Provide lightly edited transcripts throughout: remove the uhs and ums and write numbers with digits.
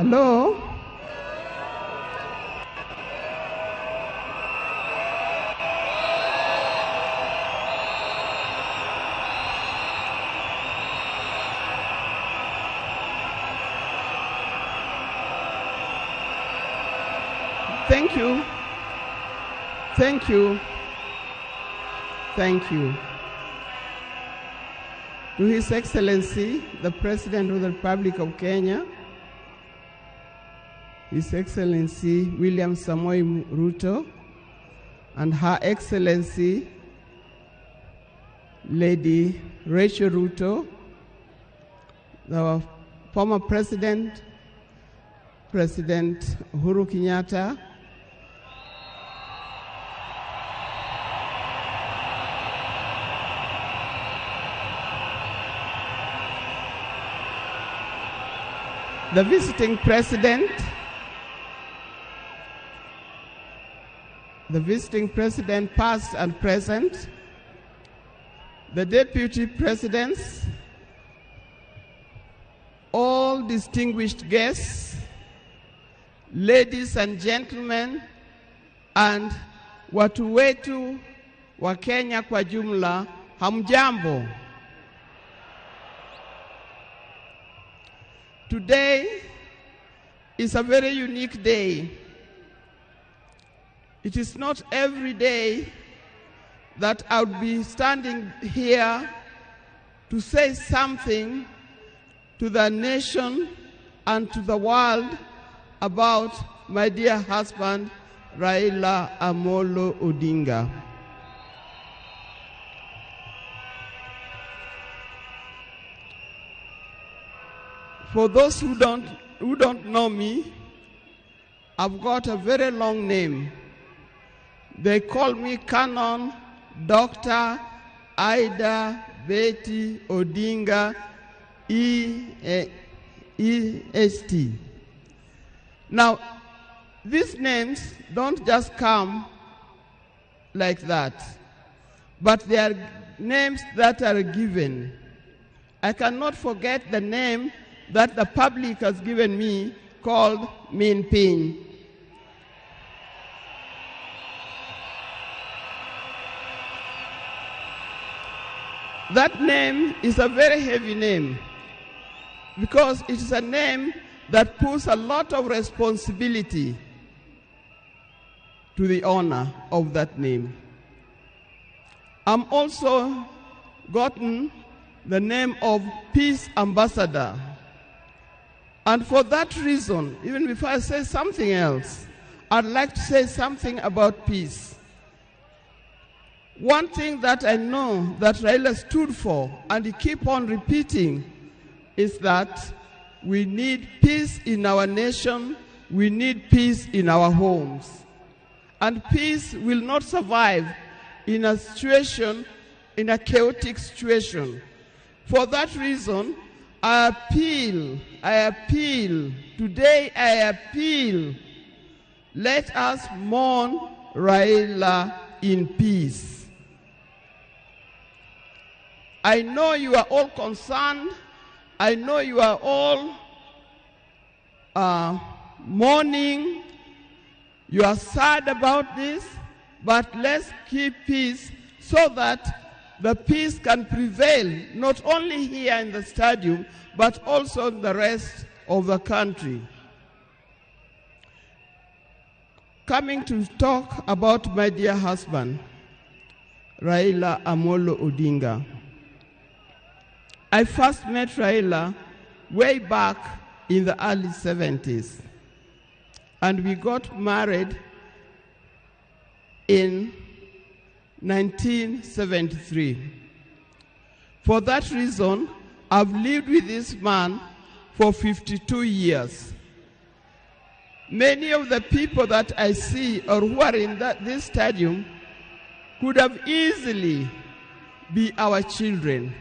Hello? Thank you. Thank you. Thank you. To His Excellency, the President of the Republic of Kenya, His Excellency William Samoei Ruto, and Her Excellency Lady Rachel Ruto, the former President, President Uhuru Kenyatta, the visiting president, past and present, the deputy presidents, all distinguished guests, ladies and gentlemen, and watu wetu wa Kenya kwa jumla, hamjambo. Today is a very unique day. It is not every day that I would be standing here to say something to the nation and to the world about my dear husband, Raila Amolo Odinga. For those who don't know me, I've got a very long name. They call me Canon Dr. Ida Betty Odinga EST. Now, these names don't just come like that, but they are names that are given. I cannot forget the name that the public has given me called Min Pin. That name is a very heavy name because it is a name that puts a lot of responsibility to the owner of that name. I'm also gotten the name of Peace Ambassador. And for that reason, even before I say something else, I'd like to say something about peace. One thing that I know that Raila stood for, and he keep on repeating, is that we need peace in our nation, we need peace in our homes. And peace will not survive in a situation, in a chaotic situation. For that reason, I appeal, today I appeal, let us mourn Raila in peace. I know you are all concerned, I know you are all mourning, you are sad about this, but let's keep peace so that the peace can prevail, not only here in the stadium, but also in the rest of the country. Coming to talk about my dear husband, Raila Amolo Odinga. I first met Raila way back in the early 70s, and we got married in 1973. For that reason, I've lived with this man for 52 years. Many of the people that I see or who are in this stadium could have easily be our children.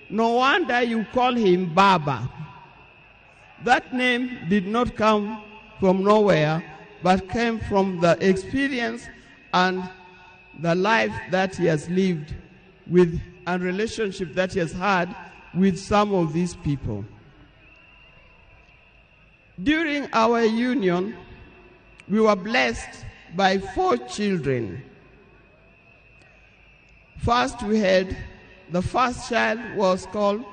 No wonder you call him Baba. That name did not come from nowhere, but came from the experience and the life that he has lived with and relationship that he has had with some of these people. During our union, we were blessed by 4 children. First, the first child was called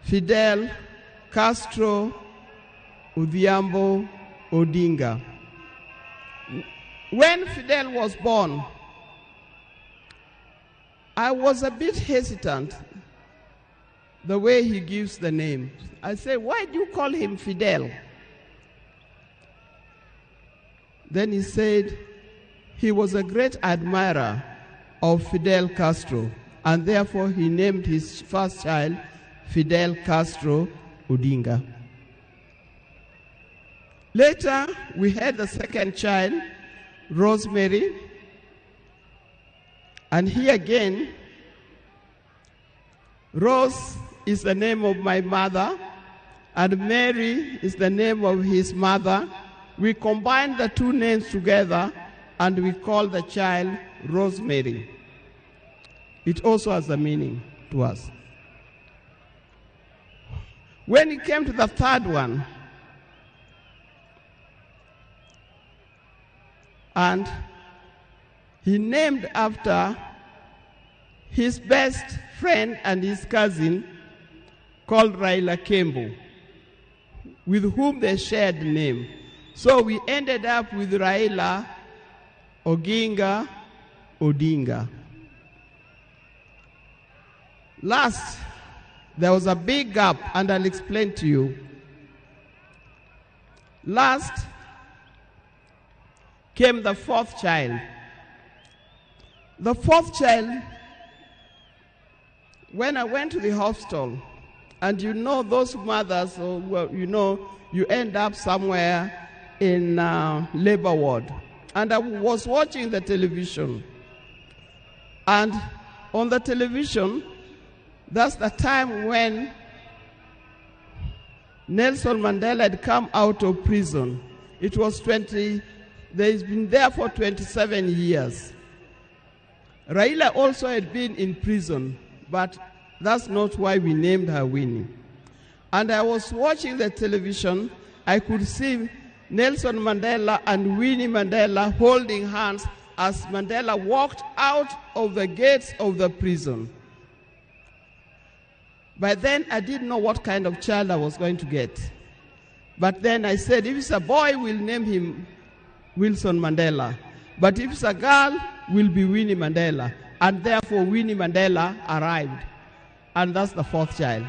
Fidel Castro Raila Odinga. When Fidel was born, I was a bit hesitant the way he gives the name. I said, why do you call him Fidel? Then he said he was a great admirer of Fidel Castro, and therefore he named his first child Fidel Castro Odinga. Later, we had the second child, Rosemary, and here again, Rose is the name of my mother, and Mary is the name of his mother. We combined the 2 names together, and we call the child Rosemary. It also has a meaning to us. When it came to the third one, and he named after his best friend and his cousin called Raila Kembo, with whom they shared the name. So we ended up with Raila Odinga. Last, there was a big gap, and I'll explain to you. Last came the 4th child. The 4th child, when I went to the hospital, and you know those mothers, you end up somewhere in labor ward. And I was watching the television. And on the television, that's the time when Nelson Mandela had come out of prison. It was he's been there for 27 years. Raila also had been in prison, but that's not why we named her Winnie. And I was watching the television. I could see Nelson Mandela and Winnie Mandela holding hands as Mandela walked out of the gates of the prison. By then, I didn't know what kind of child I was going to get. But then I said, if it's a boy, we'll name him Wilson Mandela. But if it's a girl, will be Winnie Mandela. And therefore, Winnie Mandela arrived. And that's the 4th child.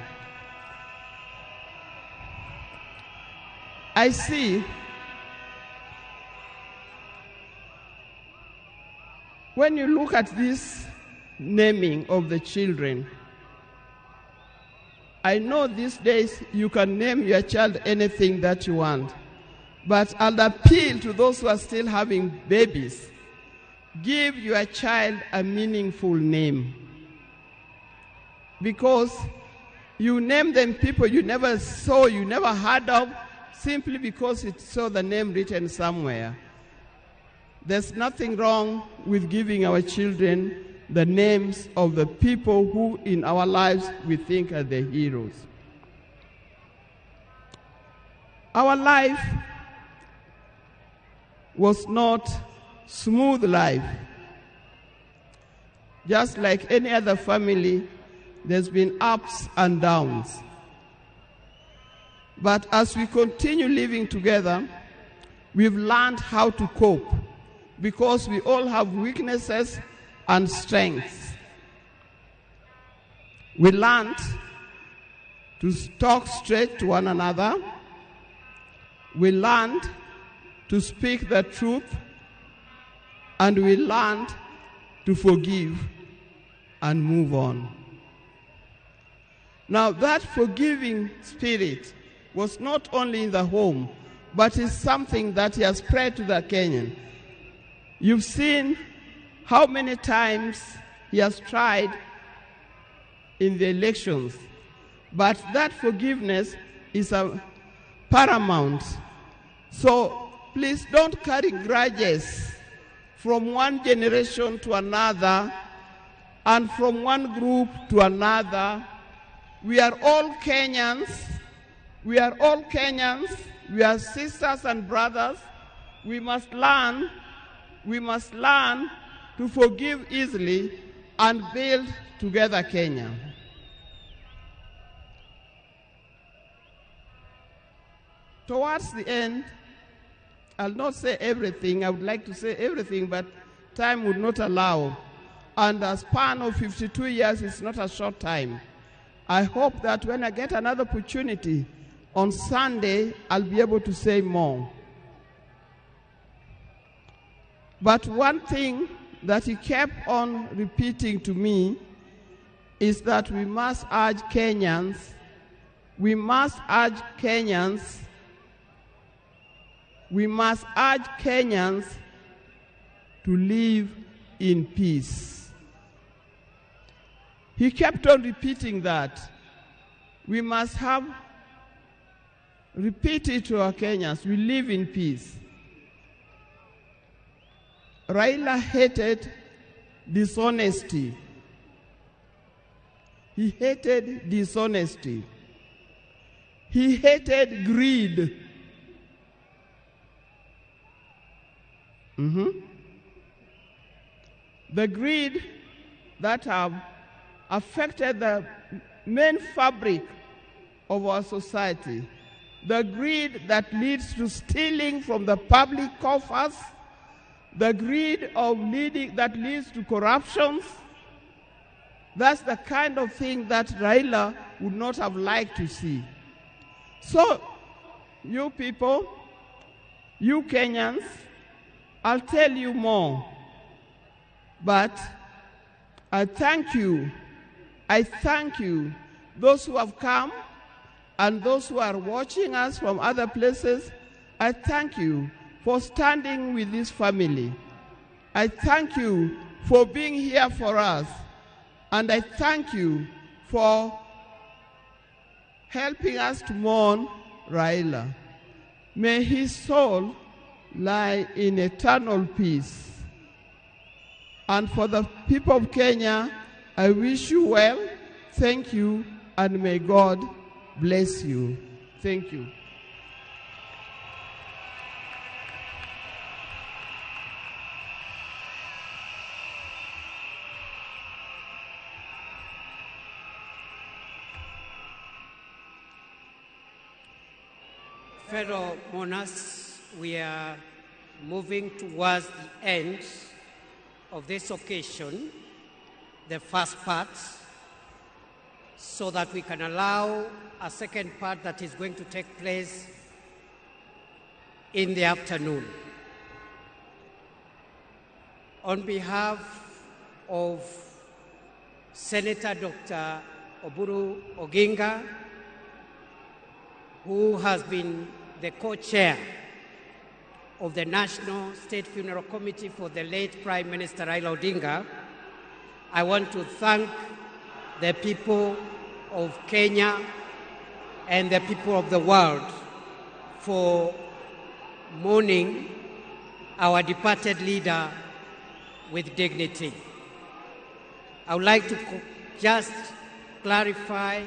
I see, when you look at this naming of the children, I know these days you can name your child anything that you want. But I'll appeal to those who are still having babies. Give your child a meaningful name. Because you name them people you never saw, you never heard of, simply because it saw the name written somewhere. There's nothing wrong with giving our children the names of the people who in our lives we think are the heroes. Our life was not smooth life. Just like any other family, there's been ups and downs. But as we continue living together, we've learned how to cope, because we all have weaknesses and strengths. We learned to talk straight to one another. We learned to speak the truth, and we learned to forgive and move on. Now, that forgiving spirit was not only in the home, but is something that has spread to the Kenyan. You've seen how many times he has tried in the elections, but that forgiveness is paramount. So please don't carry grudges from one generation to another and from one group to another. We are all Kenyans, We are all Kenyans. We are sisters and brothers. We must learn to forgive easily and build together Kenya. Towards the end, I'll not say everything. I would like to say everything, but time would not allow. And a span of 52 years is not a short time. I hope that when I get another opportunity on Sunday, I'll be able to say more. But one thing that he kept on repeating to me is that we must urge Kenyans to live in peace. He kept on repeating that. We must repeat it to our Kenyans. We live in peace. Raila hated dishonesty. He hated dishonesty. He hated greed. The greed that have affected the main fabric of our society. The greed that leads to stealing from the public coffers. The greed that leads to corruptions. That's the kind of thing that Raila would not have liked to see. So, you people, you Kenyans, I'll tell you more. But I thank you. Those who have come and those who are watching us from other places, I thank you for standing with this family. I thank you for being here for us. And I thank you for helping us to mourn Raila. May his soul lie in eternal peace. And for the people of Kenya, I wish you well, thank you, and may God bless you. Thank you. Fellow mourners, we are moving towards the end of this occasion, the first part, so that we can allow a second part that is going to take place in the afternoon. On behalf of Senator Dr. Oburu Oginga, who has been the co-chair of the National State Funeral Committee for the late Prime Minister Raila Odinga, I want to thank the people of Kenya and the people of the world for mourning our departed leader with dignity. I would like to just clarify